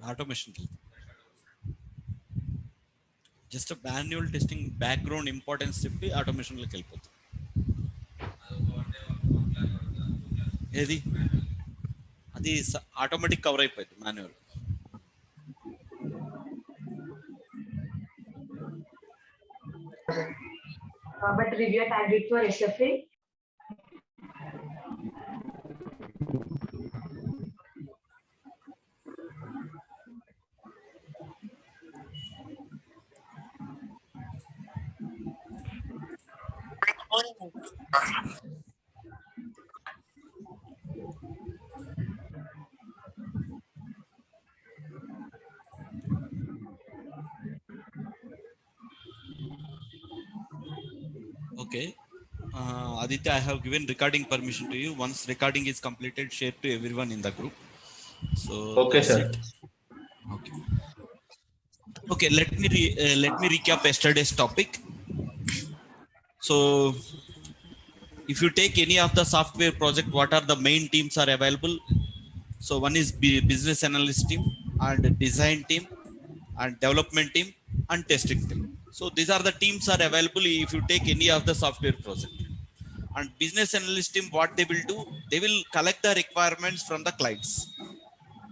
Automation. Just a manual testing background importance చెప్పి automation లోకి వెళ్ళిపోతుంది. ఏది అది ఆటోమేటిక్ కవర్ అయిపోయింది manual. But review target for SFA. Okay. Aditya, I have given recording permission to you. Once recording is completed, share to everyone in the group. So okay, sir. It. Okay. Okay. Let me recap yesterday's topic. So, if you take any of the software project, what are the main teams are available? So one is business analyst team and design team and development team and testing team. So these are the teams are available if you take any of the software project. And business analyst team, what they will do, they will collect the requirements from the clients,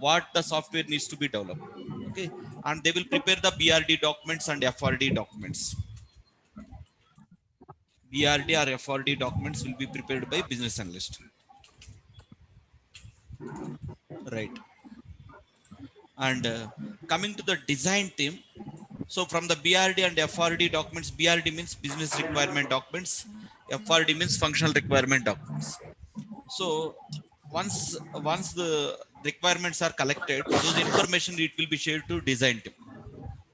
what the software needs to be developed. Okay, and they will prepare the BRD documents and FRD documents. BRD or FRD documents will be prepared by business analyst. Right. And coming to the design team, so from the BRD and FRD documents, BRD means business requirement documents, FRD means functional requirement documents. So once the requirements are collected, those information it will be shared to design team.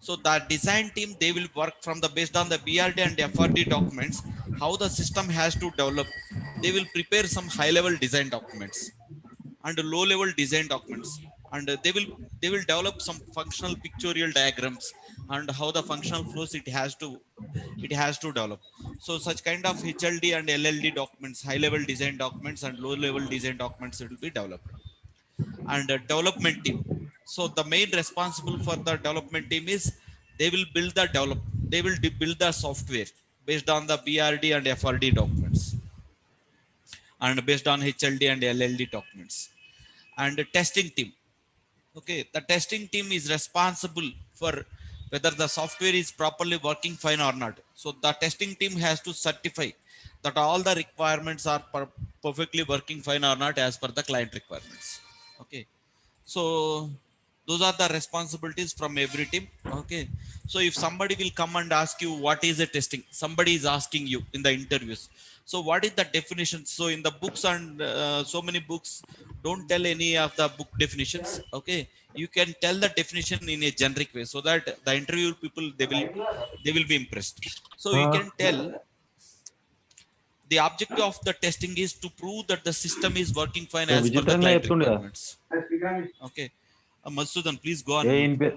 So the design team, they will work from the based on the BRD and FRD documents, how the system has to develop. They will prepare some high level design documents and low level design documents, and they will develop some functional pictorial diagrams and how the functional flows it has to develop. So such kind of HLD and LLD documents, high level design documents and low level design documents, it will be developed. And development team, so the main responsible for the development team is they will build the software based on the BRD and FRD documents and based on HLD and LLD documents. And the testing team, okay, the testing team is responsible for whether the software is properly working fine or not. So the testing team has to certify that all the requirements are perfectly working fine or not as per the client requirements. Okay, so Those are the responsibilities from every team. Okay, so if somebody will come and ask you what is a testing, somebody is asking you in the interviews, so what is the definition? So in the books and so many books don't tell any of the book definitions. Okay, you can tell the definition in a generic way so that the interview people, they will be impressed. So you can tell the objective of the testing is to prove that the system is working fine as per the విచిత్రంగా client చెప్తుండే కదా. requirements. Okay, Madhusudan, please go on A mute. ఇన్పే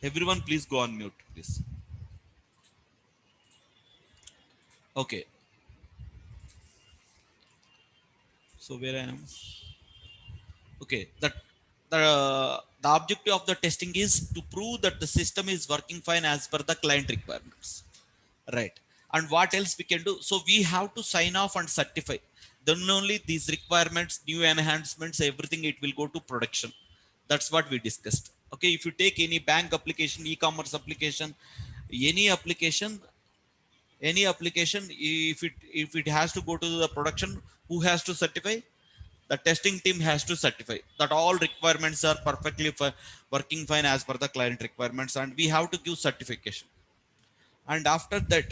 Everyone, please go on mute, please. Okay. So where I am? Okay. The objective of the testing is to prove that the system is working fine as per the client requirements. Right. And what else we can do? So we have to sign off and certify. Then only these requirements, new enhancements, everything, it will go to production. That's what we discussed. Okay. If you take any bank application, e-commerce application, any application, if it has to go to the production, who has to certify? The testing team has to certify that all requirements are perfectly working fine as per the client requirements, and we have to give certification. And after that,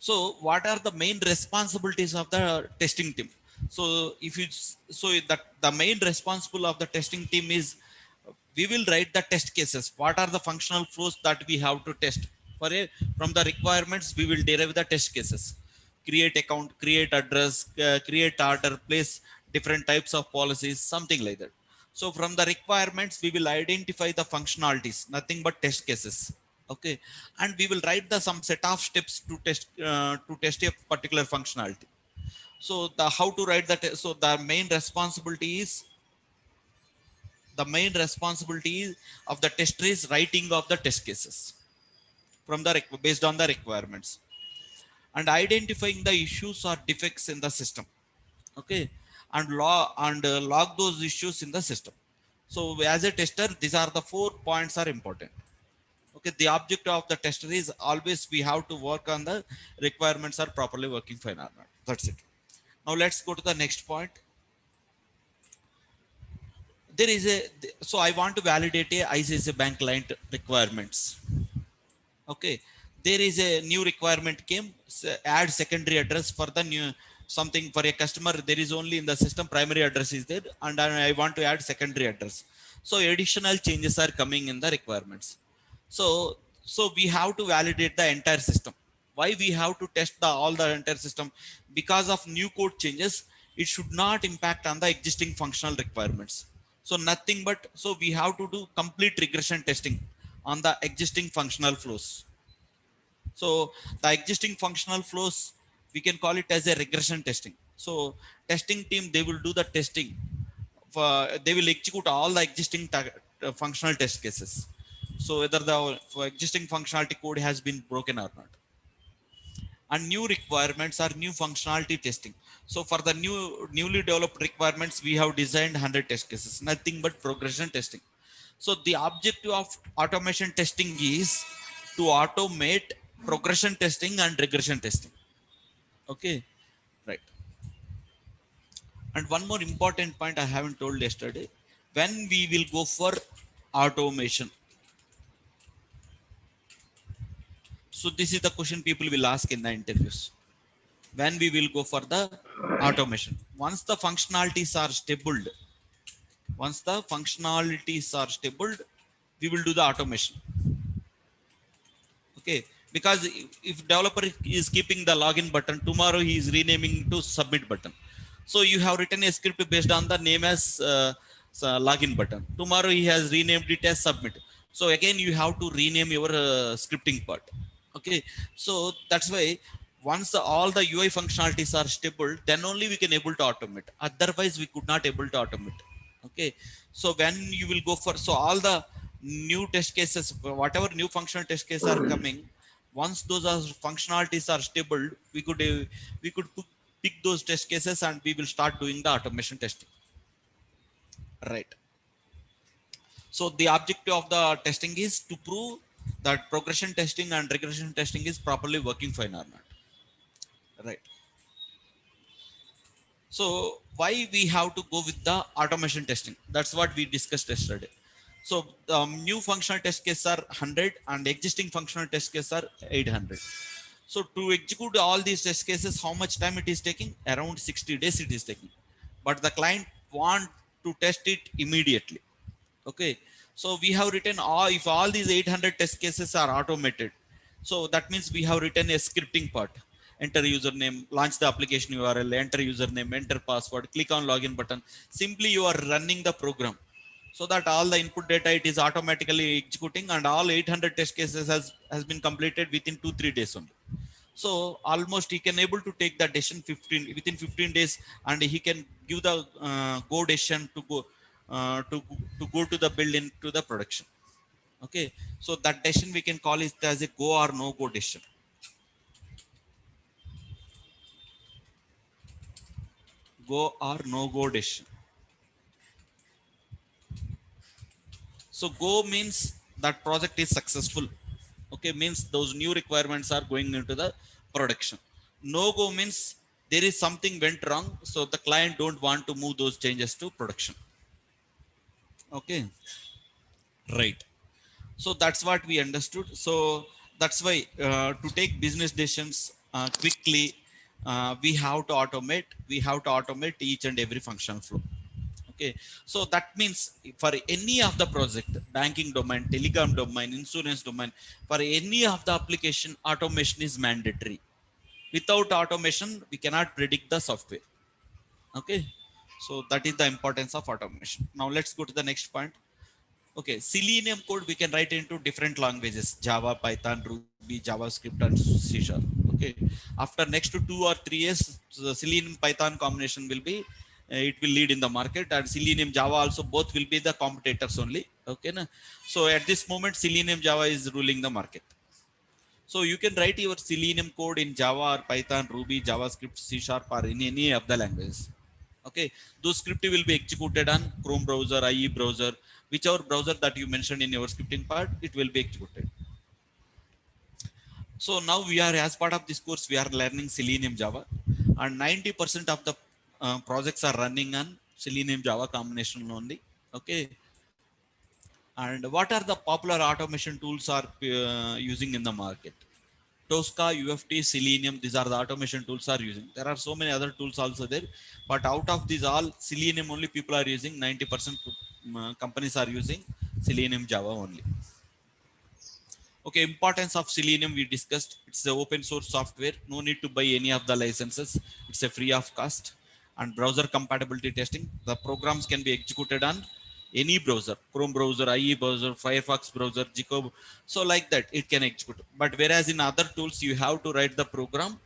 so what are the main responsibilities of the testing team? So if it's so that the main responsible of the testing team is, we will write the test cases. What are the functional flows that we have to test? From the requirements, we will derive the test cases. Create account, create address, create order, place different types of policies, something like that. So from the requirements, we will identify the functionalities, nothing but test cases. Okay, and we will write the some set of steps to test a particular functionality. So the how to write that. So the main responsibility of the tester is writing of the test cases from the based on the requirements, and identifying the issues or defects in the system. Okay, and log those issues in the system. So as a tester, these are the 4 points are important. Okay, the objective of the tester is always we have to work on the requirements are properly working fine or not. That's it. Now let's go to the next point. There is a So I want to validate a ICICI Bank client requirements. Okay, there is a new requirement came, add secondary address for the new something for a customer. There is only in the system primary address is there, and I want to add secondary address. So additional changes are coming in the requirements. So we have to validate the entire system. Why we have to test all the entire system? Because of new code changes, it should not impact on the existing functional requirements. So nothing but, so we have to do complete regression testing on the existing functional flows. So the existing functional flows, we can call it as a regression testing. So testing team, they will do the testing they will execute all the existing functional test cases. So whether the existing functionality code has been broken or not. And new requirements are new functionality testing. So for the newly developed requirements, we have designed 100 test cases, nothing but progression testing. So the objective of automation testing is to automate progression testing and regression testing. Okay, right. And one more important point I haven't told yesterday, when we will go for automation. So this is the question people will ask in the interviews. When we will go for the automation? Once the functionalities are stable, we will do the automation. Okay, because if developer is keeping the login button, tomorrow he is renaming to submit button. So you have written a script based on the name as login button. Tomorrow he has renamed it as submit. So again, you have to rename your scripting part. Okay, so that's why once all the UI functionalities are stable, then only we can able to automate. Otherwise, we could not able to automate. Okay, so when you will go for, so all the new test cases, whatever new functional test cases are coming, once those are functionalities are stable, we could pick those test cases and we will start doing the automation testing. Right. So the objective of the testing is to prove that progression testing and regression testing is properly working fine or not. Right. So why we have to go with the automation testing? That's what we discussed yesterday. So new functional test cases are 100 and existing functional test cases are 800. So to execute all these test cases, how much time it is taking? Around 60 days it is taking. But the client want to test it immediately. Okay. So we have written all, if all these 800 test cases are automated, so that means we have written a scripting part. Enter username, launch the application URL, enter username, enter password, click on login button. Simply you are running the program so that all the input data it is automatically executing, and all 800 test cases has been completed within 2-3 days only. So almost he can able to take the decision 15 within 15 days, and he can give the go decision to go to go to the build into the production. Okay, so that decision we can call it as a go or no go decision. Go or no go decision. So go means that project is successful. Okay, means those new requirements are going into the production. No go means there is something went wrong, so the client don't want to move those changes to production. Okay, right. So that's what we understood. So that's why to take business decisions quickly, we have to automate each and every functional flow. Okay, so that means for any of the project, banking domain, telecom domain, insurance domain, for any of the application, automation is mandatory. Without automation we cannot predict the software. Okay, so that is the importance of automation. Now let's go to the next point. Okay, Selenium code we can write into different languages: Java, Python, Ruby, JavaScript, and C Sharp. Okay, after next to 2 or 3 years, so the Selenium Python combination will be it will lead in the market, and Selenium Java also, both will be the competitors only. Okay, na? So at this moment, Selenium Java is ruling the market. So you can write your Selenium code in Java or Python, Ruby, JavaScript, C Sharp, or in any of the languages. Okay, those script will be executed on Chrome browser, IE browser, whichever browser that you mentioned in your scripting part, it will be executed. So now we are, as part of this course, we are learning Selenium Java, and 90% of the projects are running on Selenium Java combination only. Okay, and what are the popular automation tools are using in the market? Tosca, UFT, Selenium, these are the automation tools are using. There are so many other tools also there, but out of these all, Selenium only people are using. 90% companies are using Selenium Java only. Okay, importance of Selenium we discussed. It's the open source software. No need to buy any of the licenses. It's a free of cost. And browser compatibility testing. The programs can be executed on any browser: Chrome browser, IE browser, Firefox browser, Jacob. So like that, it can execute. But whereas in other tools, you have to write the program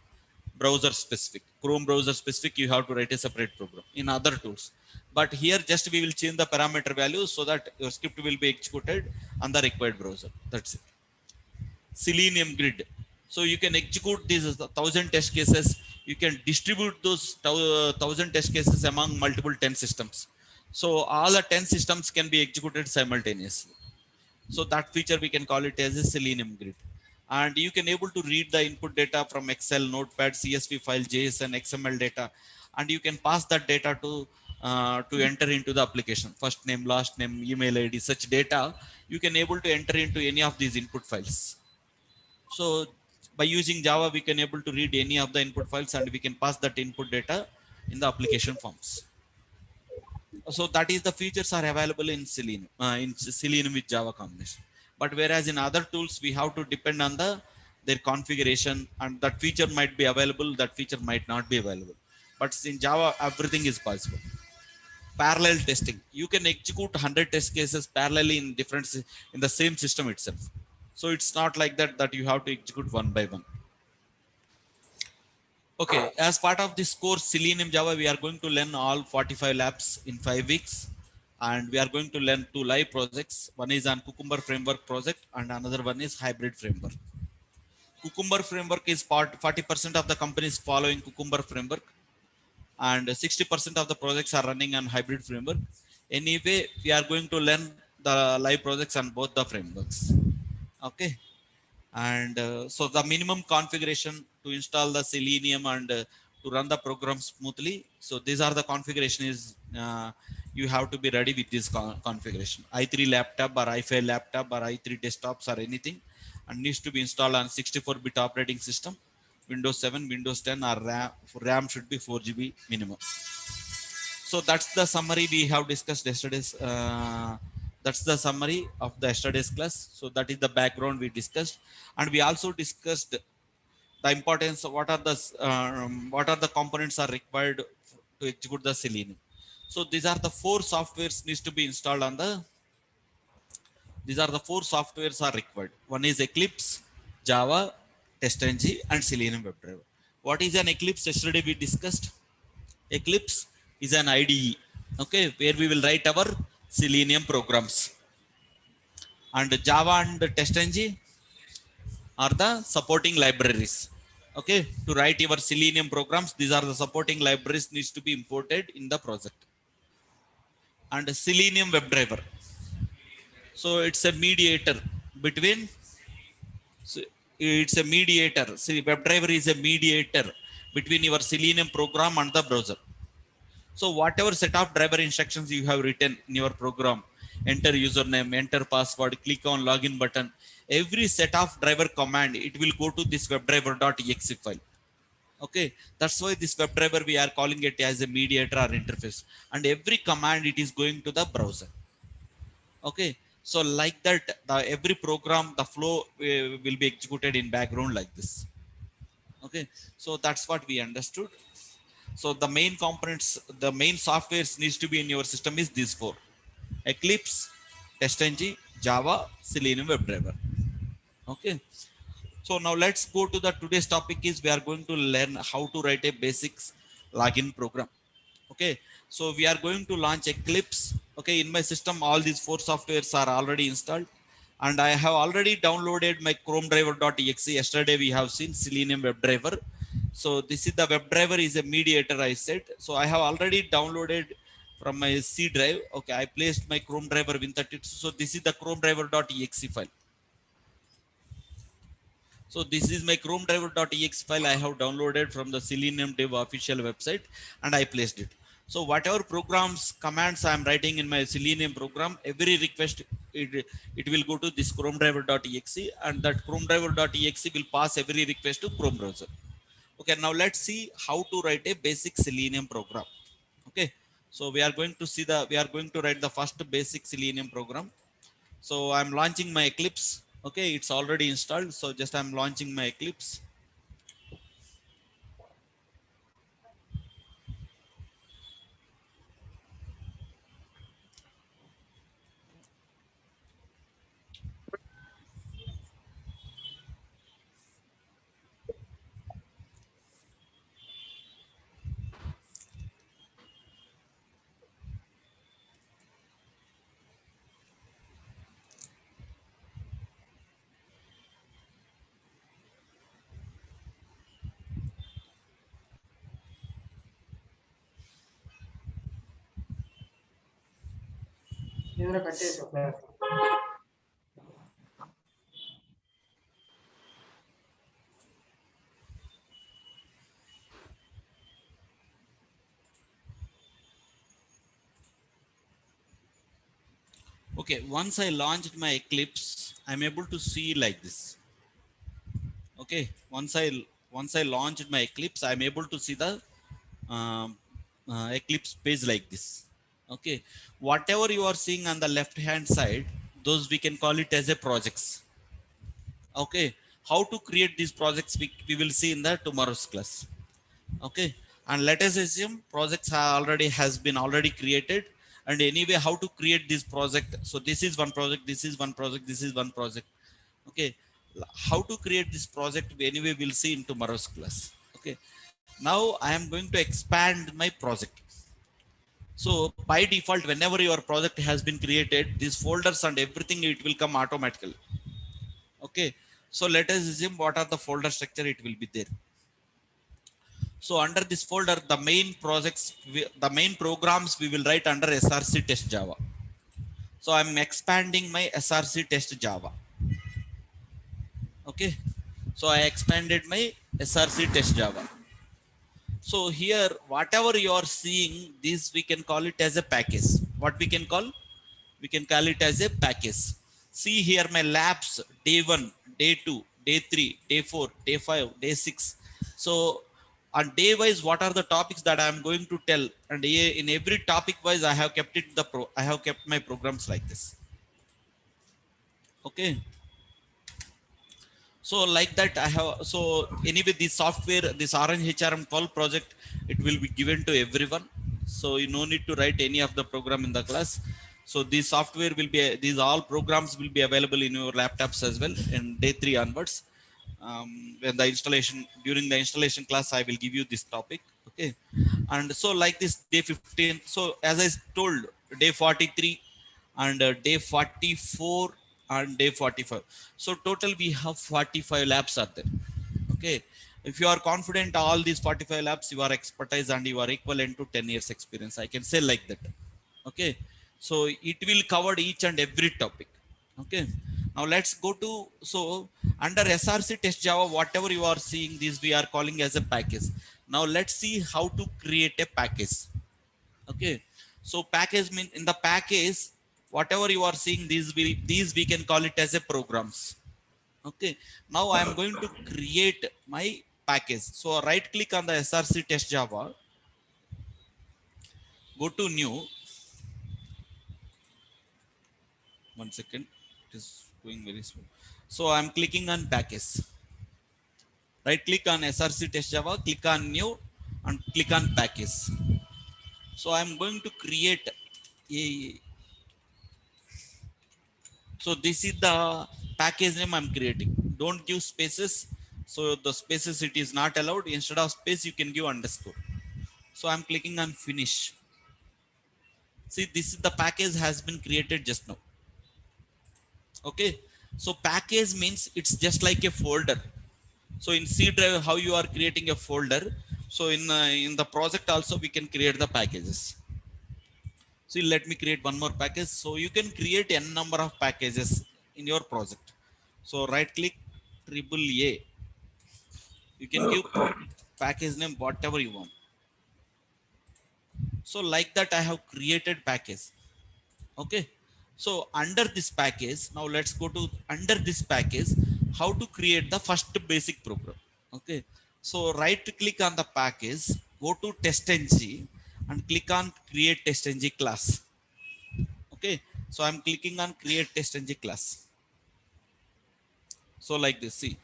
browser specific. Chrome browser specific, you have to write a separate program in other tools. But here, just we will change the parameter values so that your script will be executed on the required browser. That's it. Selenium grid. So you can execute these 1,000 test cases. You can distribute those 1,000 test cases among multiple 10 systems. So all the 10 systems can be executed simultaneously. So that feature we can call it as a Selenium grid. And you can able to read the input data from Excel, Notepad, CSV file, JSON, XML data, and you can pass that data to enter into the application. First name, last name, email ID, such data you can able to enter into any of these input files. So by using Java, we can able to read any of the input files, and we can pass that input data in the application forms. So that is the features are available in Selenium with Java combination. But whereas in other tools, we have to depend on their configuration, and that feature might be available, that feature might not be available. But in Java, everything is possible. Parallel testing, you can execute 100 test cases parallelly in in the same system itself. So it's not like that you have to execute one by one. Okay, as part of this course Selenium Java, we are going to learn all 45 labs in 5 weeks, and we are going to learn 2 live projects. One is on Cucumber framework project, and another one is hybrid framework. Cucumber framework is 40% of the companies following Cucumber framework, and 60% of the projects are running on hybrid framework. Anyway, we are going to learn the live projects on both the frameworks. Okay, and so the minimum configuration to install the Selenium and to run the program smoothly. So these are the configuration is you have to be ready with this configuration. i3 laptop or i5 laptop or i3 desktops or anything, and needs to be installed on 64-bit operating system, Windows 7, Windows 10, or RAM should be 4 GB minimum. So that's the summary we have discussed yesterday's. That's the summary of the yesterday's class. So that is the background we discussed, and we also discussed the importance of what are the components are required to execute the Selenium. So these are the four softwares needs to be installed on the. These are the four softwares are required. One is Eclipse, Java, TestNG, and Selenium WebDriver. What is an Eclipse? Yesterday we discussed. Eclipse is an IDE, okay, where we will write our Selenium programs, and Java and TestNG are the supporting libraries. Okay, to write your Selenium programs, these are the supporting libraries needs to be imported in the project. And Selenium WebDriver, so it's a mediator between. So it's a mediator. See, WebDriver is a mediator between your Selenium program and the browser. So whatever set of driver instructions you have written in your program, enter username, enter password, click on login button, every set of driver command, it will go to this webdriver.exe file. Okay, that's why this WebDriver we are calling it as a mediator or interface, and every command it is going to the browser. Okay, so like that, the every program, the flow will be executed in background like this. Okay, so that's what we understood. So the main components, the main softwares needs to be in your system is these four: Eclipse, TestNG, Java, Selenium WebDriver. Okay. So now let's go to the today's topic is we are going to learn how to write a basics login program. Okay. So we are going to launch Eclipse. Okay. In my system, all these four softwares are already installed, and I have already downloaded my Chrome driver.exe. Yesterday we have seen Selenium WebDriver. So this is the WebDriver is a mediator, I said. So I have already downloaded from my C drive. Okay, I placed my Chrome driver Win32. So this is the Chrome driver.exe file. So this is my Chrome driver.exe file I have downloaded from the Selenium Dev official website, and I placed it. So whatever programs, commands I am writing in my Selenium program, every request it will go to this Chrome driver.exe, and that Chrome driver.exe will pass every request to Chrome browser. Okay, now let's see how to write a basic Selenium program. Okay, so we are going to write the first basic Selenium program. So I'm launching my Eclipse. Okay, it's already installed. So just I'm launching my Eclipse. Okay, once I launched my Eclipse, I'm able to see like this. Okay, once I launched my Eclipse, I'm able to see the um, Eclipse page like this. Okay, whatever you are seeing on the left hand side, those we can call it as a projects. Okay, how to create these projects we will see in the tomorrow's class. Okay, and let us assume projects already has been already created, and anyway how to create this project. So this is one project, this is one project, this is one project. Okay, how to create this project anyway we'll see in tomorrow's class. Okay, now I am going to expand my project. So by default, whenever your project has been created, these folders and everything it will come automatically. Okay, so let us assume what are the folder structure it will be there. So under this folder, the main projects, the main programs we will write under SRC test Java. So I'm expanding my SRC test Java. Okay. So I expanded my SRC test Java. So here, whatever you are seeing, this we can call it as a package. What we can call? We can call it as a package. See here my labs, day 1, day 2, day 3, day 4, day 5, day 6. So on day wise, what are the topics that I am going to tell? And in every topic wise, I have kept it I have kept my programs like this. Okay. So like that I have, so anyway, this software, this Orange HRM 12 project, it will be given to everyone. So you no need to write any of the program in the class. So this software will be, these all programs will be available in your laptops as well in day 3 onwards. When the installation, during the installation class, I will give you this topic. Okay. And so like this day 15, so as I told, day 43 and day 44 and day 45. So total we have 45 labs are there. Okay. If you are confident all these 45 labs, you are expertise and you are equivalent to 10 years experience, I can say like that. Okay. So it will cover each and every topic. Okay. Now let's go to, so under SRC test Java, whatever you are seeing, this we are calling as a package. Now let's see how to create a package. Okay. So package mean, in the package, whatever you are seeing, these we can call it as a programs. Okay. Now I am going to create my package. So right click on the SRC test Java, go to new. One second, it is going very slow. So I'm clicking on package. Right click on SRC test Java, click on new and click on package. So I'm going to create a, so this is the package name I'm creating. Don't give spaces. So the spaces, it is not allowed. Instead of space, you can give underscore. So I'm clicking on finish. See, this is the package has been created just now. Okay. So package means it's just like a folder. So in C drive, how you are creating a folder, so in the project also we can create the packages. See, let me create one more package. So you can create n number of packages in your project. So right click, triple A, you can give package name whatever you want. So like that I have created package. Okay. So under this package, now let's go to under this package, how to create the first basic program. Okay. So right click on the package, go to testng and click on create testng class. Okay. So I'm clicking on create testng class. So like this, see,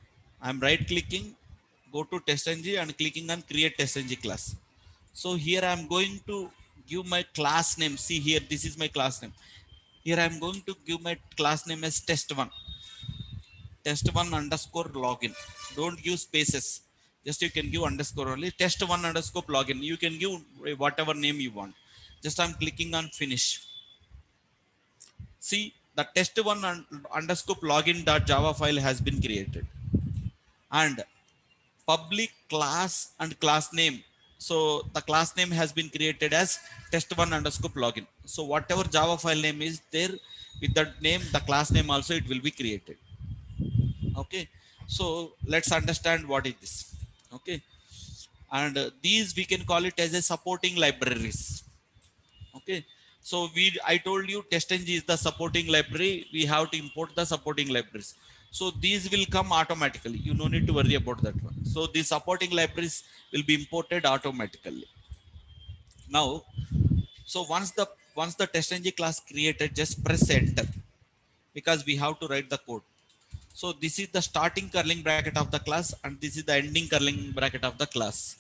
I'm right clicking, go to testng and clicking on create testng class. So here I'm going to give my class name. See here, this is my class name. Here I'm going to give my class name as test1. Test1 underscore login. Don't give spaces. Just you can give underscore only. Test1 underscore login. You can give whatever name you want. Just I'm clicking on finish. See, the test1 underscore login .java file has been created. And public class and class name. So the class name has been created as test1 underscore login. So whatever Java file name is there, with that name, the class name also it will be created. Okay. So let's understand what is this. Okay. And these we can call it as a supporting libraries. Okay. So I told you testng is the supporting library. We have to import the supporting libraries. So these will come automatically. You no need to worry about that one. So the supporting libraries will be imported automatically. Now, so once the testng class created, just press enter, because we have to write the code. So this is the starting curling bracket of the class, and this is the ending curling bracket of the class.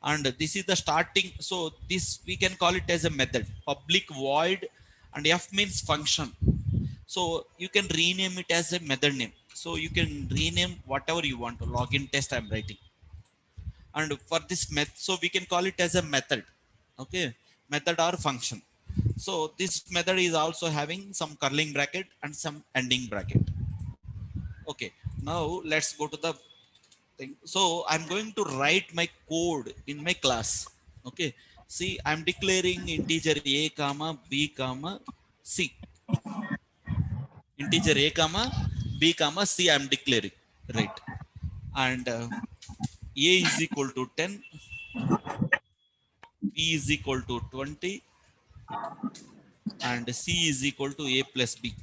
And this is the starting. So this we can call it as a method, public void, and F means function. So you can rename it as a method name. So you can rename whatever you want. To login test I'm writing. And for this method, so we can call it as a method. Okay. Method or function. So this method is also having some curling bracket and some ending bracket. Okay. Now let's go to the thing. So I'm going to write my code in my class. Okay. See, I'm declaring integer a comma b comma c. Integer a comma b comma c I'm declaring, right? And a is equal to 10, B is equal to 20 and C is equal to A plus B.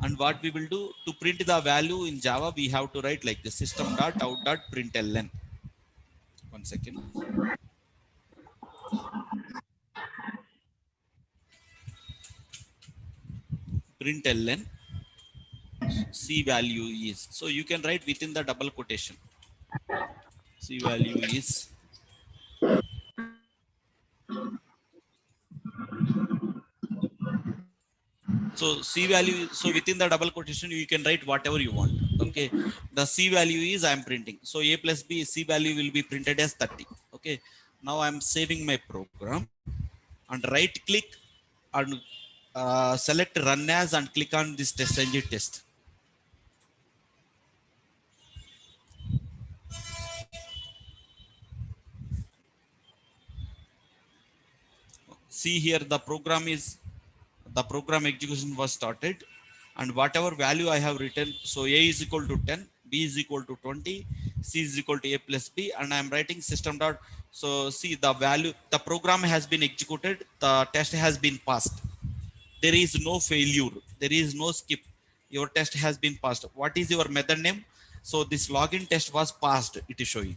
And what we will do to print the value in Java, we have to write like the system dot out dot println. One second. Println C value is. So you can write within the double quotation. C value is. So C value, so within the double quotation, you can write whatever you want. Okay. The C value is I am printing. So A plus B, C value will be printed as 30. Okay. Now I am saving my program and right click and select run as and click on this test engine test. See here the program execution was started and whatever value I have written, so A is equal to 10, B is equal to 20, C is equal to A plus B, and I am writing system dot. So see the value, the program has been executed, the test has been passed. There is no failure, there is no skip. Your test has been passed. What is your method name? So this login test was passed, it is showing.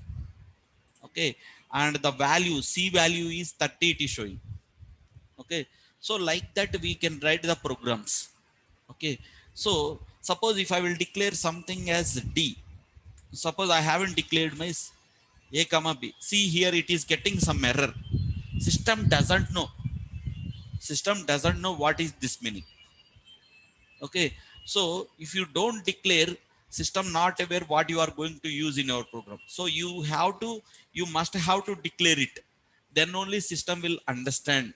Okay, and the value C value is 30, it is showing. Okay, so like that we can write the programs. Okay, so suppose if I will declare something as D, suppose I haven't declared my A comma B, see here it is getting some error. system doesn't know System doesn't know what is this meaning. Okay, so if you don't declare, system not aware what you are going to use in your program. So you must have to declare it, then only system will understand,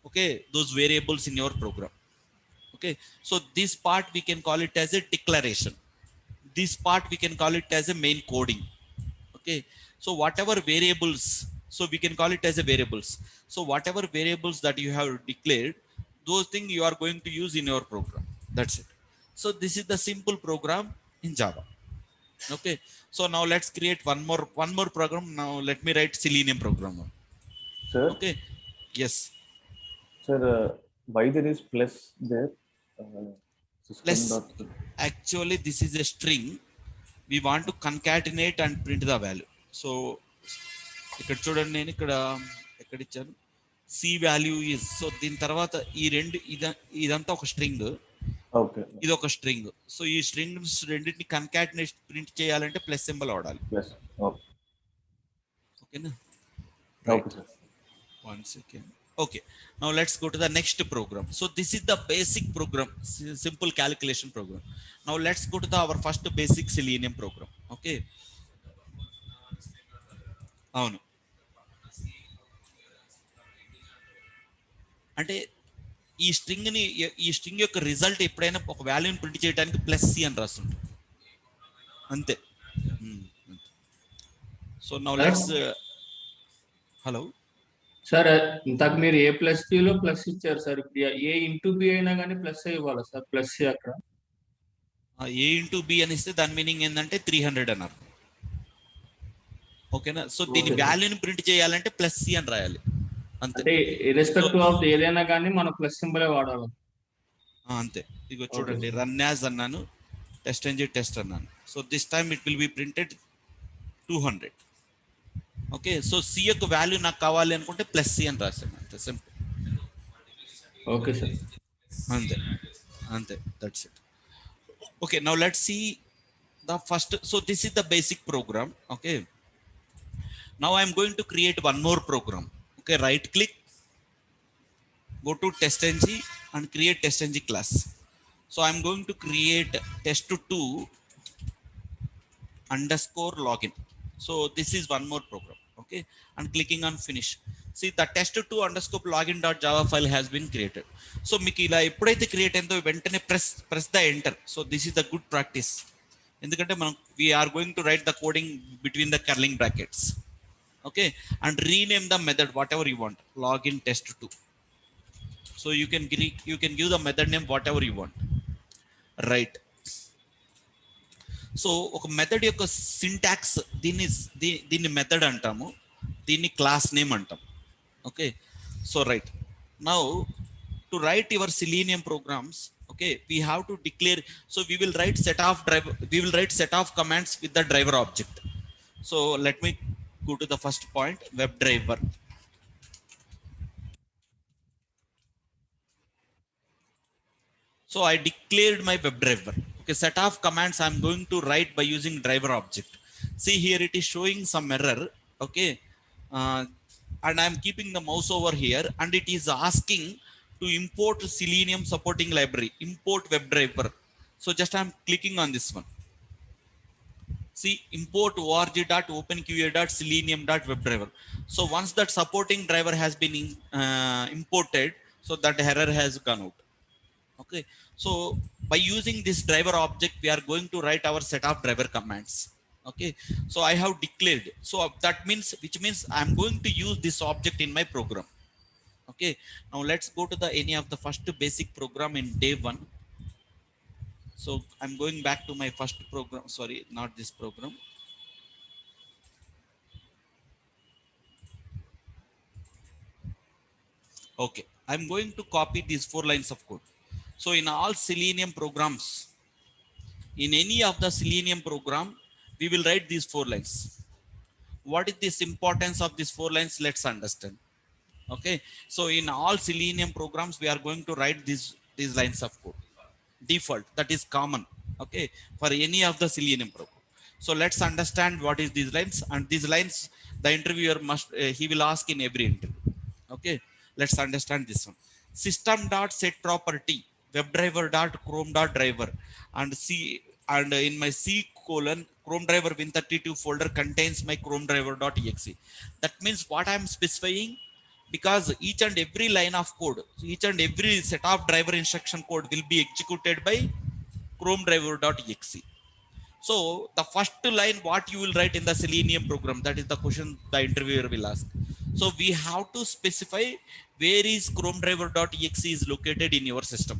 okay, those variables in your program. Okay, so this part we can call it as a declaration, this part we can call it as a main coding. Okay, so whatever variables, so we can call it as a variables. So whatever variables that you have declared, those things you are going to use in your program. That's it. So this is the simple program in Java. Okay, so now let's create one more program. Now let me write Selenium program. Sir, Okay, yes. sir, why there is plus there? System Plus, dot. actually this is a string, we want to concatenate and print the value. So ఇక్కడ చూడండి, నేను ఇక్కడ ఎక్కడ ఇచ్చాను, C value is. So దీని తర్వాత ఈ రెండు ఇదంతా ఒక స్ట్రింగ్, Okay. ఇది ఒక స్ట్రింగ్. సో ఈ స్ట్రింగ్ రెండింటిని కన్కాటినేట్ ప్రింట్ చేయాలంటే ప్లస్ సింబల్ వాడాలి. Yes. Okay. ఓకేనా? Okay, sir. One second. Okay, now let's go to the next program. So this is the basic program, simple calculation program. Now let's go to our first basic Selenium program. Okay, అవును, అంటే ఈ string యొక్క result ఎప్పుడైనా ఒక వాల్యూని print చేయడానికి plus C అని రాస్తుంటాం, అంతే. So now let's, hello sir, ఇంతకు మీరు ఏ ప్లస్ బిలో ప్లస్ ఇచ్చారు సార్. ఇప్పుడు ఏ ఇంటూ బి అయినా కానీ ప్లస్ ఇవ్వాలి సార్, ప్లస్ అక్కడ ఏ ఇంటూ బి అని ఇస్తే దాని మీనింగ్ ఏంటంటే 300 అన్నారు. ఓకేనా? సో దీని వాల్యూని ప్రింట్ చేయాలంటే ప్లస్ సి అని రాయాలి, అంతే. అంటే ఇర్రెస్పెక్టివ్ ఆఫ్ ఏదైనా కానీ మనం ప్లస్ సింబలే వాడాలి, అంతే. ఇగో చూడండి, రన్ యాజ్ అన్నాను, టెస్ట్ ఎంజీ టెస్ట్ అన్నాను. So this time it will be printed 200. Okay, so C యొక్క వాల్యూ నాకు కావాలి అనుకుంటే ప్లస్ సి అని రాశాను, అంతే, సింపుల్. ఓకే సార్, అంతే అంతే, that's it. Okay, now let's see the first. So this is the basic program. Okay, now I'm going to create one more program. Okay, right click, go to testng and create testng class. So I'm going to create test2 underscore login. So this is one more program. Okay, and clicking on finish. See, the test2 underscore login dot java file has been created. So మీకు ఇలా ఎప్పుడైతే create అయిందో వెంటనే press the enter. So this is the good practice, ఎందుకంటే మనం we're going to write the coding between the curling brackets. Okay, and rename the method whatever you want, login test2. So you can give the method name whatever you want, right? So ఒక method యొక్క syntax, దీన్ని method అంటాము. దీన్ని class name అంటాం. Okay, so right now to write your Selenium programs, okay, we have to declare. So we will write set of commands with the driver object. So let me go to the first point, web driver. So I declared my web driver. Okay, set of commands I'm going to write by using driver object. See here it is showing some error. Okay, uh, and I'm keeping the mouse over here, and it is asking to import Selenium supporting library, import web driver. So just I'm clicking on this one. See, import org.openqa.selenium.webdriver. So once that supporting driver has been imported, so that error has gone out. Okay, so by using this driver object, we are going to write our set of driver commands. Okay, so I have declared. So that means, which means I'm going to use this object in my program. Okay, now let's go to the any of the first basic program in day one. So I'm going back to my first program. Sorry, not this program. Okay, I'm going to copy these 4 lines of code. So in all Selenium programs, in any of the Selenium program, we will write these 4 lines. What is this importance of these 4 lines? Let's understand. Okay, so in all Selenium programs, we are going to write these lines of code. Default, that is common. Okay, for any of the Selenium program. So let's understand what is these lines, and these lines the interviewer must he will ask in every interview. Okay, let's understand this one. System dot set property webdriver.chrome.driver, and c and in my c colon Chrome driver win32 folder contains my Chrome driver.exe. That means what I am specifying, because each and every line of code, each and every set of driver instruction code will be executed by Chrome driver.exe. So the first line what you will write in the Selenium program, that is the question the interviewer will ask. So we have to specify where is Chrome driver.exe is located in your system.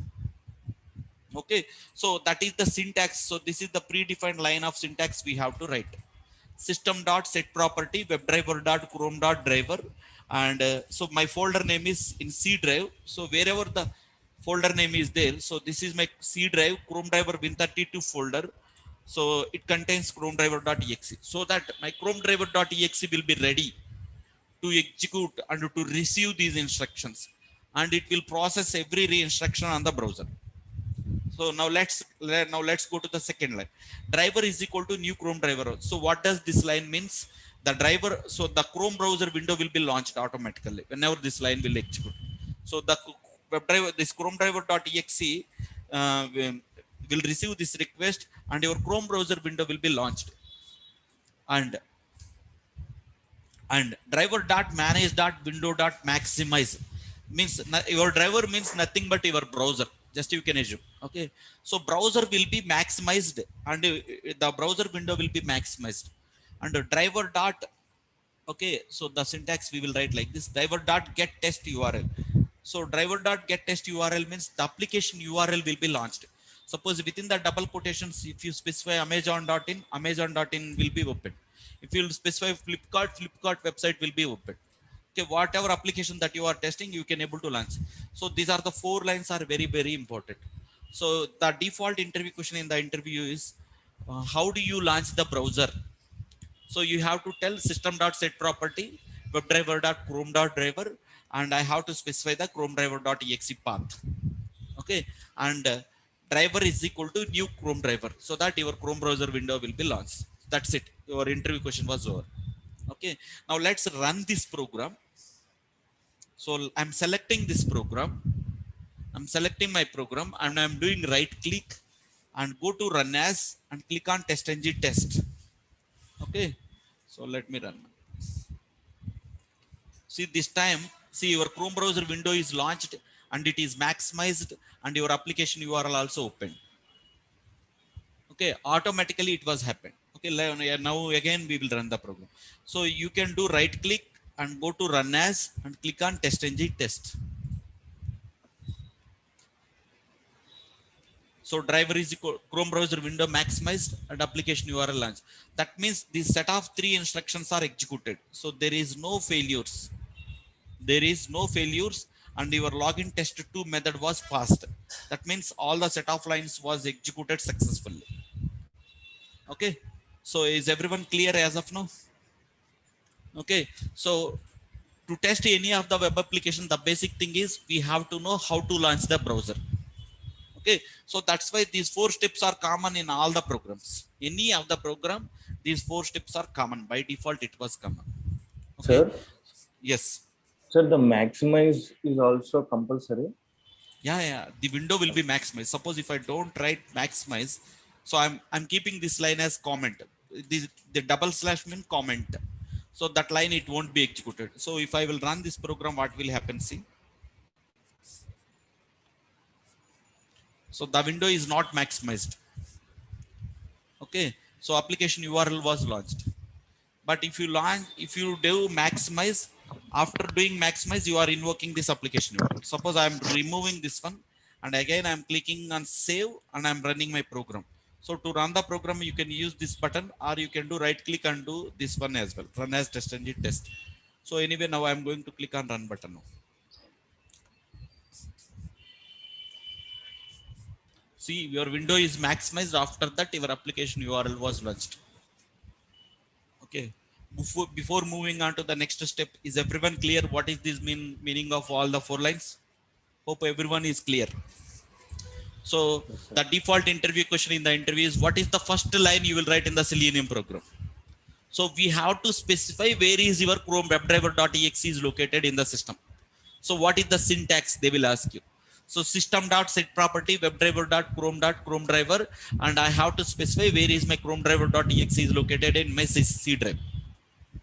Okay, so that is the syntax. So this is the predefined line of syntax we have to write. System dot set property webdriver.chrome.driver, and so my folder name is in C drive. So wherever the folder name is there, so this is my C drive, Chrome driver win32 folder. So it contains Chrome driver.exe, so that my Chrome driver.exe will be ready to execute and to receive these instructions, and it will process every instruction on the browser. So now let's go to the second line. Driver is equal to new Chrome driver. So what does this line means? The driver, so the Chrome browser window will be launched automatically whenever this line will execute. So the web driver, this Chrome driver.exe will receive this request, and your Chrome browser window will be launched. And driver.manage.window.maximize means your driver means nothing but your browser, just you can assume. Okay, so browser will be maximized, and the browser window will be maximized. And driver dot, okay, so the syntax we will write like this: driver dot get test URL. So driver dot get test URL means the application URL will be launched. Suppose within the double quotations, if you specify amazon.in, amazon.in will be open. If you specify Flipkart, Flipkart website will be open. Okay, whatever application that you are testing, you can able to launch. So these are the 4 lines are very, very important. So the default interview question in the interview is, how do you launch the browser? So you have to tell system.set property webdriver.chrome.driver, and I have to specify the Chrome driver.exe path. Okay, and driver is equal to new Chrome driver, so that your Chrome browser window will be launched. That's it. Your interview question was over. Okay, now let's run this program. So I'm selecting this program. I'm selecting my program, and I'm doing right click and go to run as, and click on test-ng test. Okay, so let me run. See, this time, see, your Chrome browser window is launched, and it is maximized, and your application URL also opened. Okay, automatically it was happened. Okay, now again we will run the program. So you can do right click and go to run as, and click on test-ng test. So driver is equal Chrome browser window maximized and application URL launched. That means this set of 3 instructions are executed. So there is no failures. There is no failures, and your login test 2 method was passed. That means all the set of lines was executed successfully. Okay. So is everyone clear as of now? Okay. So to test any of the web application, the basic thing is we have to know how to launch the browser. Okay, so that's why these 4 steps are common in all the programs. Any of the program, these 4 steps are common. By default, it was common. Okay. Sir, Yes. sir, the maximize is also compulsory. Yeah. The window will be maximized. Suppose if I don't write maximize, so I'm keeping this line as comment. The double slash mean comment. So that line it won't be executed. So if I will run this program, what will happen? See. So the window is not maximized. Okay. So application URL was launched. But if you do maximize, after doing maximize, you are invoking this application URL. Suppose I am removing this one, and again I am clicking on save, and I am running my program. So to run the program, you can use this button, or you can do right click and do this one as well. Run as test engine test. So anyway, now I am going to click on run button now. See, your window is maximized. After that, your application URL was launched. Okay. Before moving on to the next step, is everyone clear what is this meaning of all the 4 lines? Hope everyone is clear. So the default interview question in the interview is, what is the first line you will write in the Selenium program? So we have to specify where is your Chrome WebDriver.exe is located in the system. So what is the syntax they will ask you? So system.setProperty WebDriver.Chrome driver, and I have to specify where is my Chrome driver.exe is located in my C drive.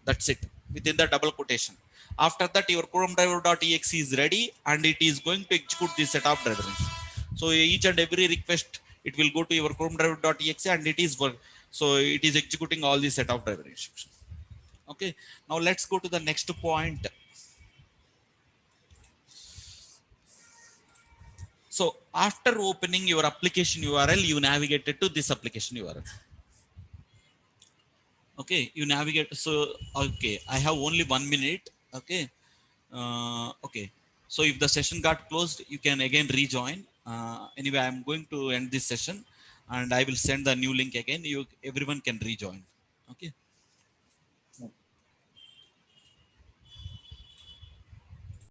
That's it, within the double quotation. After that, your Chrome driver.exe is ready, and it is going to execute this set of drivers. So each and every request, it will go to your Chrome driver.exe, and it is work. So it is executing all these set of driver instructions. Okay. Now let's go to the next point. So after opening your application URL, you navigated to this application URL. Okay, you navigate. So okay, I have only 1 minute. Okay. Okay, so if the session got closed, you can again rejoin. Anyway, I'm going to end this session, and I will send the new link again. Everyone can rejoin. Okay.